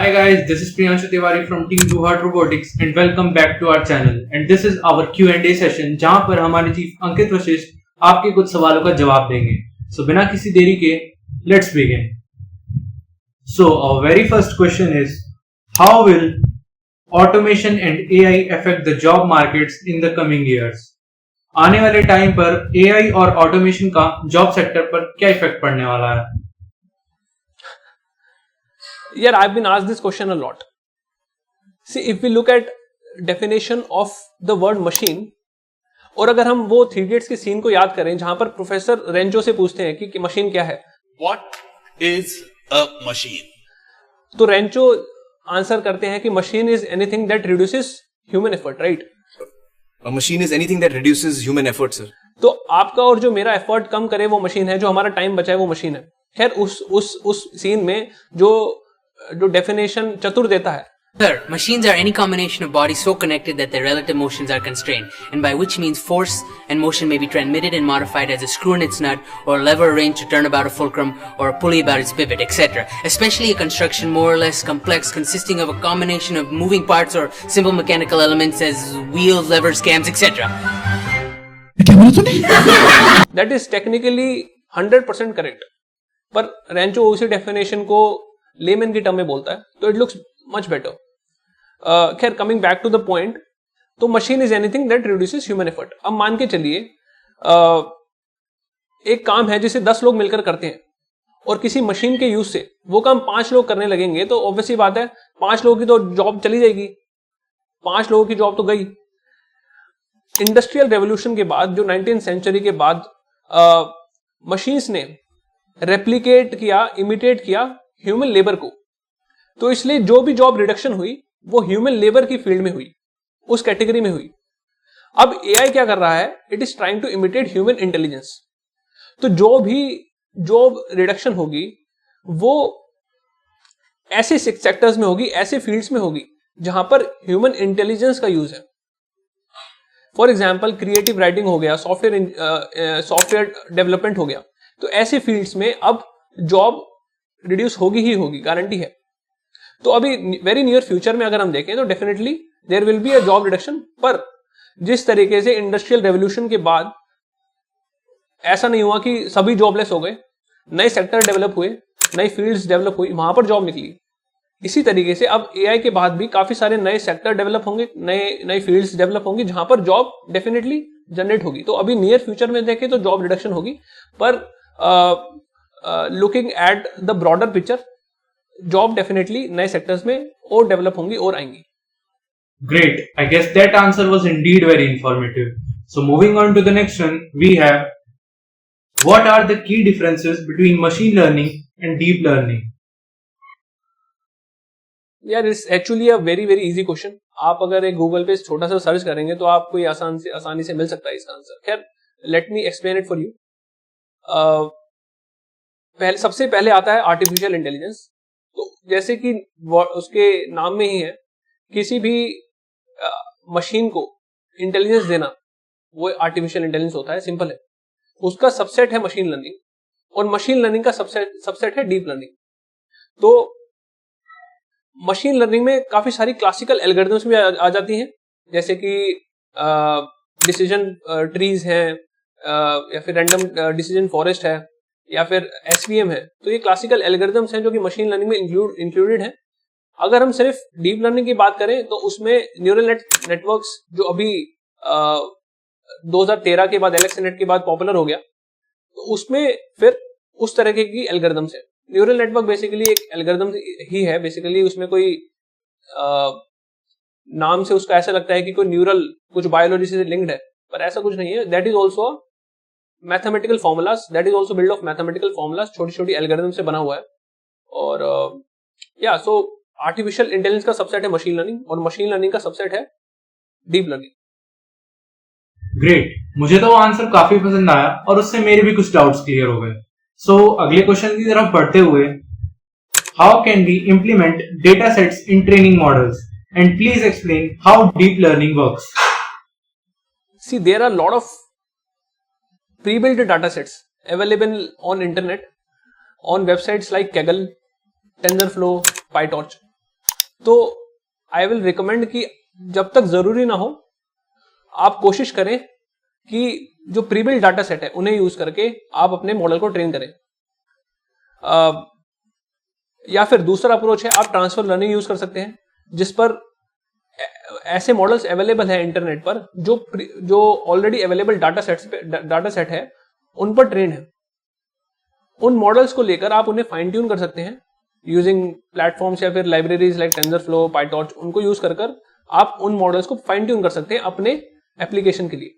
Hi guys, this is Priyanshu Tiwari from Team Blue Heart Robotics and welcome back to our channel. And this is our Q&A session जहां पर हमारे chief अंकित वशिष्ठ आपके कुछ सवालों का जवाब देंगे. So बिना किसी देरी के let's begin. So our very first question is, how will automation and AI affect the job markets in the coming years? आने वाले टाइम पर AI और ऑटोमेशन का जॉब सेक्टर पर क्या इफेक्ट पड़ने वाला है? Yeah, I've been asked this question a lot. See, if we look at definition of the word machine, और अगर हम वो थ्री इडियट्स की सीन को याद करें जहां पर प्रोफेसर रेंचो से पूछते हैं कि मशीन क्या है, What is a machine? तो रेंचो आंसर करते हैं कि machine is anything that reduces human effort, right? A machine is anything that reduces human effort, sir. तो आपका और जो मेरा एफर्ट कम करे वो मशीन है, जो हमारा टाइम बचाए वो मशीन है. खैर उस सीन में जो डेफिनेशन चतुर देता है, Sir, machines are any combination of bodies so connected that their relative motions are constrained, and by which means force and motion may be transmitted and modified as a screw in its nut, or a lever arranged to turn about a fulcrum, or a pulley about its pivot, etc. Especially a construction more or less complex, consisting of a combination of moving parts or simple mechanical elements as wheels, levers, cams, etc. That is technically 100% correct, पर रेंचो उसी definition को lemon की term में बोलता है, तो it looks much better. खैर, coming back to the point, तो machine is anything that reduces human effort. अब मान के चलिए एक काम है जिसे 10 लोग मिलकर करते हैं और किसी मशीन के यूज से वो काम 5 लोग करने लगेंगे, तो ऑब्वियसली बात है 5 लोगों की तो जॉब चली जाएगी, 5 लोगों की जॉब तो गई. इंडस्ट्रियल रेवोल्यूशन के बाद, जो 19th सेंचुरी के बाद मशीन्स ने रेप्लिकेट किया, इमिटेट किया ह्यूमन लेबर को, तो इसलिए जो भी जॉब रिडक्शन हुई वो ह्यूमन लेबर की फील्ड में हुई, उस कैटेगरी में हुई. अब एआई क्या कर रहा है? It is trying to imitate human intelligence. तो जो भी जॉब रिडक्शन होगी वो ऐसे सेक्टर्स में होगी, ऐसे फील्ड्स में होगी जहां पर ह्यूमन इंटेलिजेंस का यूज है. फॉर एग्जाम्पल, क्रिएटिव राइटिंग हो गया, सॉफ्टवेयर डेवलपमेंट हो गया, तो ऐसे फील्ड्स में अब जॉब रिड्यूस होगी ही होगी, गारंटी है. तो अभी वेरी नियर फ्यूचर में अगर हम देखें तो definitely there will be a job reduction. पर जिस तरीके से इंडस्ट्रियल रेवोल्यूशन के बाद ऐसा नहीं हुआ कि सभी जॉबलेस हो गए, नए सेक्टर डेवलप हुए, नई फील्ड्स डेवलप हुई, वहां पर जॉब निकली. इसी तरीके से अब एआई के बाद भी काफी सारे नए सेक्टर डेवलप होंगे, नई फील्ड्स डेवलप होंगी जहां पर जॉब डेफिनेटली जनरेट होगी. तो अभी नियर फ्यूचर में देखें तो जॉब रिडक्शन होगी, पर looking at the broader picture, job definitely नए सेक्टर्स में और डेवलप होंगी और आएंगी. Great. I guess that answer was indeed very informative. So moving on to the next one, we have, what are the key differences between machine learning and deep learning? यार, it's actually a very very easy question. आप अगर एक Google पे छोटा सा search करेंगे तो आपको ये आसानी से मिल सकता है इसका आंसर. खैर, let me explain it for you. सबसे पहले आता है आर्टिफिशियल इंटेलिजेंस. तो जैसे कि उसके नाम में ही है, किसी भी मशीन को इंटेलिजेंस देना वो आर्टिफिशियल इंटेलिजेंस होता है. सिंपल है. उसका सबसेट है मशीन लर्निंग, और मशीन लर्निंग का सबसेट है डीप लर्निंग. तो मशीन लर्निंग में काफी सारी क्लासिकल एल्गोरिथम्स भी आ जाती हैं, जैसे कि डिसीजन ट्रीज हैं, या फिर रैंडम डिसीजन फॉरेस्ट है, या फिर एसवीएम है. तो ये क्लासिकल एल्गोरिथम्स हैं जो कि मशीन लर्निंग में इंक्लूडेड हैं. अगर हम सिर्फ डीप लर्निंग की बात करें तो उसमें न्यूरल नेटवर्क्स जो अभी 2013 के बाद, एलेक्सनेट के बाद पॉपुलर हो गया, तो उसमें फिर उस तरह की एल्गोरिथम्स है. न्यूरल नेटवर्क बेसिकली एक एल्गोरिथम ही है. बेसिकली उसमें कोई नाम से उसका ऐसा लगता है कि कोई न्यूरल कुछ बायोलॉजी से लिंक्ड है, पर ऐसा कुछ नहीं है. That is also mathematical formulas, that is also build of mathematical formulas, छोटी छोटी एल्गोरिथम से बना हुआ है. और सो आर्टिफिशियल इंटेलिजेंस का सबसेट है मशीन लर्निंग, और मशीन लर्निंग का सबसेट है डीप लर्निंग. ग्रेट. मुझे तो वो आंसर काफी पसंद आया और उससे मेरे भी कुछ डाउट्स क्लियर हो गए. सो अगले क्वेश्चन की तरफ बढ़ते हुए, how can we implement data sets in training models, and please explain how deep learning works. See, there are lot of pre-built data sets available on internet, on websites like Kaggle, TensorFlow, PyTorch. तो I will recommend कि जब तक जरूरी ना हो आप कोशिश करें कि जो प्रीबिल्ड डाटा सेट है उन्हें यूज करके आप अपने मॉडल को ट्रेन करें। या फिर दूसरा अप्रोच है, आप ट्रांसफर लर्निंग यूज कर सकते हैं, जिस पर ऐसे मॉडल्स अवेलेबल है इंटरनेट पर जो ऑलरेडी अवेलेबल डाटा सेट है उन पर ट्रेन है। उन मॉडल्स को लेकर आप उन्हें फाइन ट्यून कर सकते हैं यूजिंग प्लेटफॉर्म्स या फिर लाइब्रेरीज लाइक टेंसरफ्लो, पाइटॉर्च, उनको यूज कर आप उन मॉडल्स को फाइन ट्यून कर सकते हैं अपने एप्लीकेशन के लिए।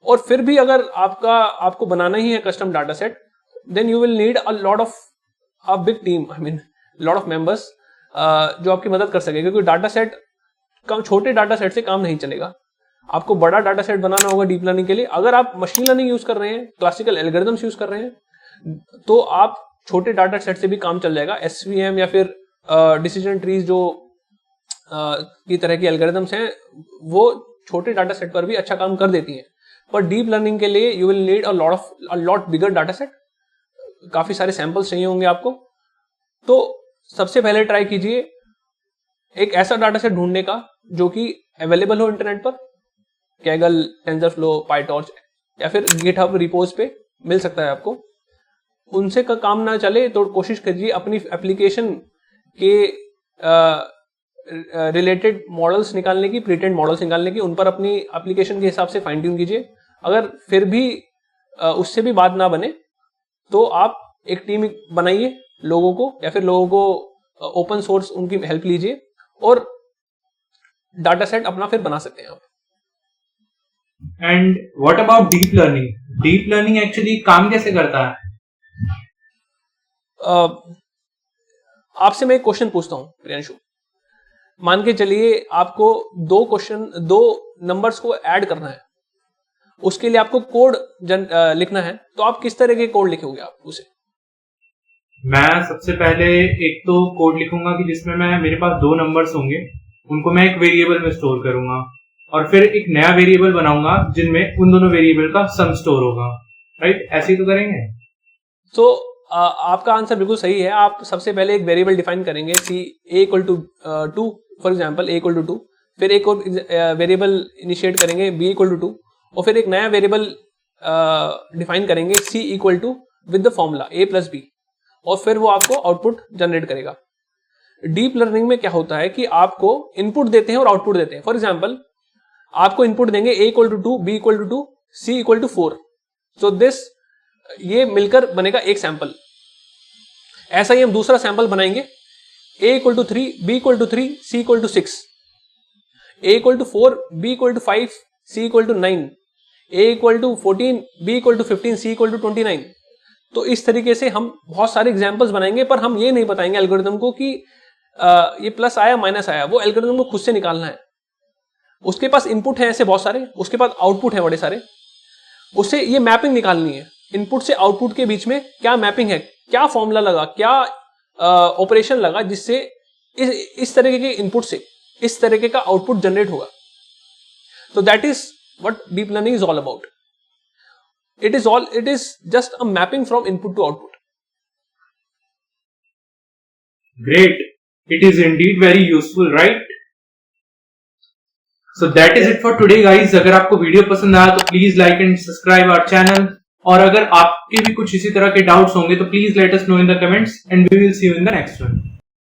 और फिर भी अगर आपको बनाना ही है custom data set, then you will need a lot of a big team, I mean lot of members जो आपकी मदद कर सके, क्योंकि डाटा सेट छोटे डाटा सेट से काम नहीं चलेगा। आपको बड़ा डाटा सेट बनाना होगा डीप लर्निंग के लिए। अगर आप मशीन लर्निंग यूज कर रहे हैं, क्लासिकल एल्गोरिथम्स यूज कर रहे हैं, तो आप छोटे डाटा सेट से भी काम चल जाएगा। एसवीएम या फिर डिसीजन ट्रीज जो की तरह की एल्गोरिथम्स हैं वो छोटे डाटा सेट पर भी अच्छा काम कर देती हैं। पर डीप लर्निंग के लिए you will need a lot bigger data set, काफी सारे सैंपल्स चाहिए होंगे आपको। तो सबसे पहले ट्राई कीजिए एक ऐसा डाटा सेट ढूंढने का जो कि अवेलेबल हो इंटरनेट पर, कैगल, टेंसरफ्लो, पाइटॉर्च या फिर गिटहब रिपोज पे मिल सकता है आपको। उनसे का काम ना चले तो कोशिश कीजिए अपनी एप्लीकेशन के रिलेटेड मॉडल्स निकालने की, प्रीट्रेन्ड मॉडल्स निकालने की, उन पर अपनी एप्लीकेशन के हिसाब से फाइन ट्यून कीजिए। अगर फिर भी उससे भी बात ना बने तो आप एक टीम बनाइए लोगों को, या फिर लोगों को ओपन सोर्स उनकी हेल्प लीजिए और डाटा सेट अपना फिर बना सकते हैं आप। And what about deep learning? Deep learning actually काम कैसे करता है? आपसे मैं एक क्वेश्चन पूछता हूं प्रियांशु। मान के चलिए आपको दो नंबर्स को ऐड करना है, उसके लिए आपको कोड लिखना है, तो आप किस तरह के कोड लिखोगे आप उसे? मैं सबसे पहले एक तो कोड लिखूंगा कि जिसमें मेरे पास दो नंबर्स होंगे, उनको मैं एक वेरिएबल में स्टोर करूंगा, और फिर एक नया वेरिएबल बनाऊंगा जिनमें उन दोनों वेरिएबल का सम स्टोर होगा। राइट, ऐसे ही तो करेंगे। तो आपका आंसर बिल्कुल सही है। आप सबसे पहले एक वेरिएबल डिफाइन करेंगे, सी a = 2, फॉर एग्जांपल a = 2, फिर एक और वेरिएबल इनिशिएट करेंगे b = 2, और फिर एक नया वेरिएबल डिफाइन करेंगे c = with the formula a + b, और फिर वो आपको आउटपुट जनरेट करेगा। डीप लर्निंग में क्या होता है कि आपको इनपुट देते हैं और आउटपुट देते हैं। फॉर एग्जांपल आपको इनपुट देंगे a = 2, b = 2, c = 4, so this ये मिलकर बनेगा एक सैंपल। ऐसा ही हम दूसरा सैंपल बनाएंगे, a = 3, b = 3, c = 6, a = 4, b = 5, c = 9, a = 14, b = 15, c = 29। तो इस तरीके से हम बहुत सारे एग्जांपल्स बनाएंगे, पर हम ये नहीं बताएंगे एल्गोरिथम को कि ये प्लस आया माइनस आया, वो एल्गोरिथम को खुद से निकालना है। उसके पास इनपुट है ऐसे बहुत सारे, उसके पास आउटपुट है बड़े सारे, उसे ये मैपिंग निकालनी है। इनपुट से आउटपुट के बीच में क्या मैपिंग है, क्या फॉर्मूला लगा, क्या ऑपरेशन लगा जिससे इस तरीके के इनपुट से इस तरीके का आउटपुट जनरेट होगा। तो that is what deep learning is all about. It is just a mapping from input to output. Great. It is indeed very useful, right? So that is it for today, guys. अगर आपको video पसंद आया तो please like and subscribe our channel, और अगर आपके भी कुछ इसी तरह के डाउट्स होंगे तो please let us know in the comments, and we will see you in the next one.